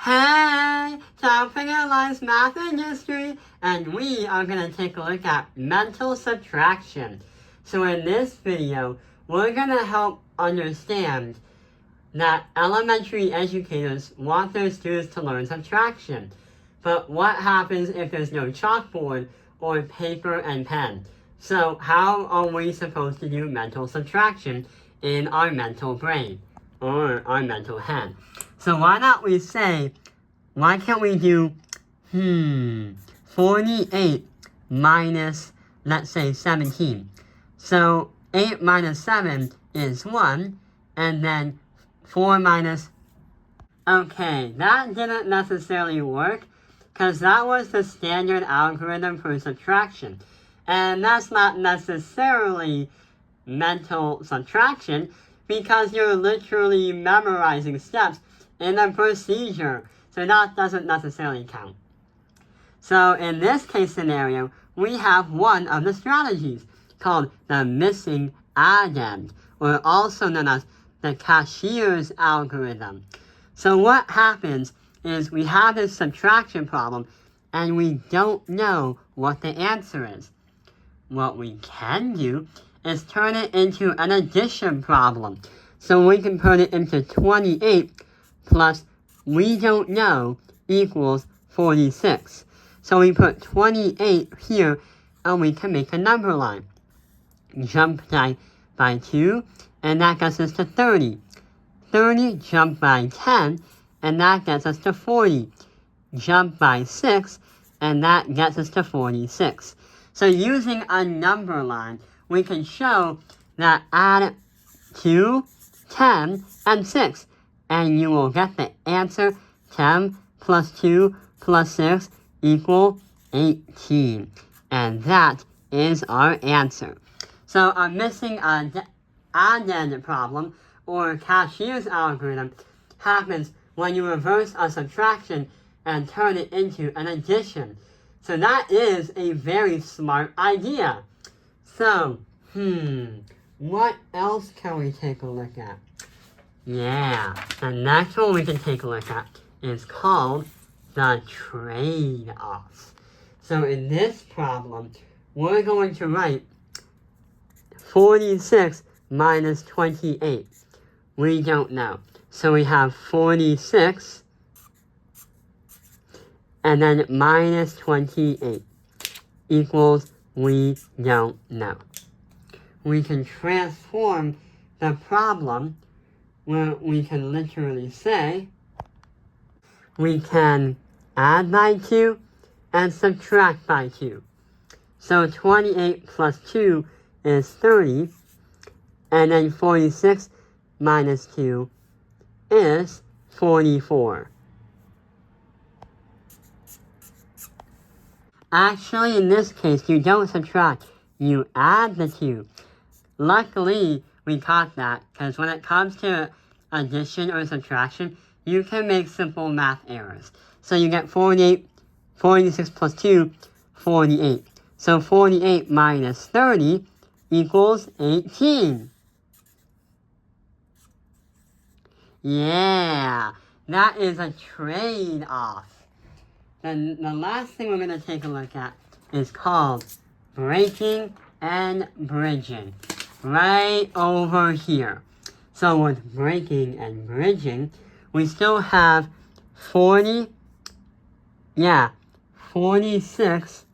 Hey, Topic Analyze Math and History, and we are going to take a look at mental subtraction. So in this video, we're going to help understand that elementary educators want their students to learn subtraction. But what happens if there's no chalkboard or paper and pen? So how are we supposed to do mental subtraction in our mental brain or our mental head? So why can't we do 48 minus, let's say, 17. So 8 minus 7 is 1, and then 4 minus... Okay, that didn't necessarily work, because that was the standard algorithm for subtraction. And that's not necessarily mental subtraction, because you're literally memorizing steps in a procedure. So that doesn't necessarily count. So in this case scenario, we have one of the strategies called the missing addend, or also known as the cashier's algorithm. So what happens is we have this subtraction problem and we don't know what the answer is. What we can do is turn it into an addition problem. So we can put it into 28 plus we don't know equals 46. So we put 28 here and we can make a number line. Jump by 2 and that gets us to 30. 30 jump by 10 and that gets us to 40. Jump by 6 and that gets us to 46. So using a number line, we can show that add 2, 10, and 6. And you will get the answer 10 plus 2 plus 6 equal 18. And that is our answer. So a missing addend problem, or cashier's algorithm, happens when you reverse a subtraction and turn it into an addition. So that is a very smart idea. So, what else can we take a look at? Yeah, the next one we can take a look at is called the trade-offs. So in this problem, we're going to write 46 minus 28. We don't know. So we have 46 and then minus 28 equals we don't know. We can transform the problem where we can literally say we can add by 2 and subtract by 2. So 28 plus 2 is 30, and then 46 minus 2 is 44. Actually, in this case, you don't subtract, you add the 2. Luckily, we caught that, because when it comes to addition or subtraction, you can make simple math errors. So you get 46 plus 2, 48. So 48 minus 30 equals 18. Yeah, that is a trade-off. Then the last thing we're going to take a look at is called breaking and bridging. Right over here. So with breaking and bridging, we still have 46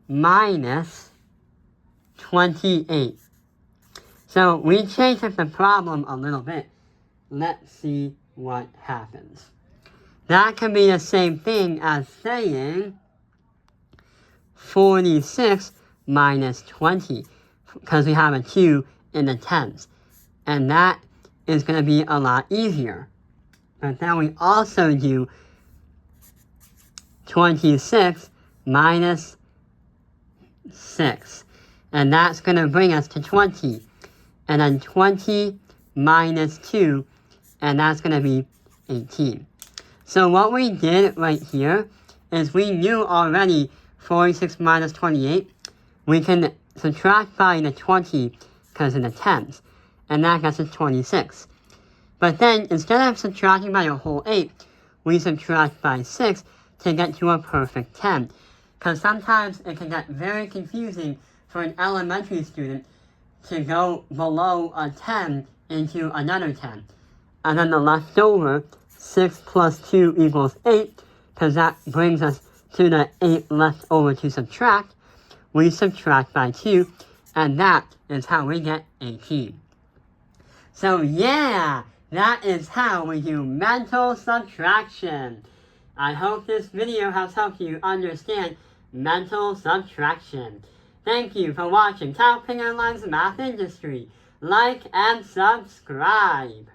minus 28. So we changed up the problem a little bit. Let's see what happens. That can be the same thing as saying 46 minus 20. Because we have a 2 in the tens. And that is going to be a lot easier. But then we also do 26 minus 6. And that's going to bring us to 20. And then 20 minus 2, and that's going to be 18. So what we did right here is we knew already 46 minus 28. We can subtract by the 20 because in the tens, and that gets us 26. But then, instead of subtracting by a whole 8, we subtract by 6 to get to a perfect 10. Because sometimes it can get very confusing for an elementary student to go below a 10 into another 10. And then the leftover, 6 plus 2 equals 8, because that brings us to the 8 left over to subtract. We subtract by 2, and that is how we get 18. So yeah, that is how we do mental subtraction. I hope this video has helped you understand mental subtraction. Thank you for watching Taoping Online's Math Industry. Like and subscribe.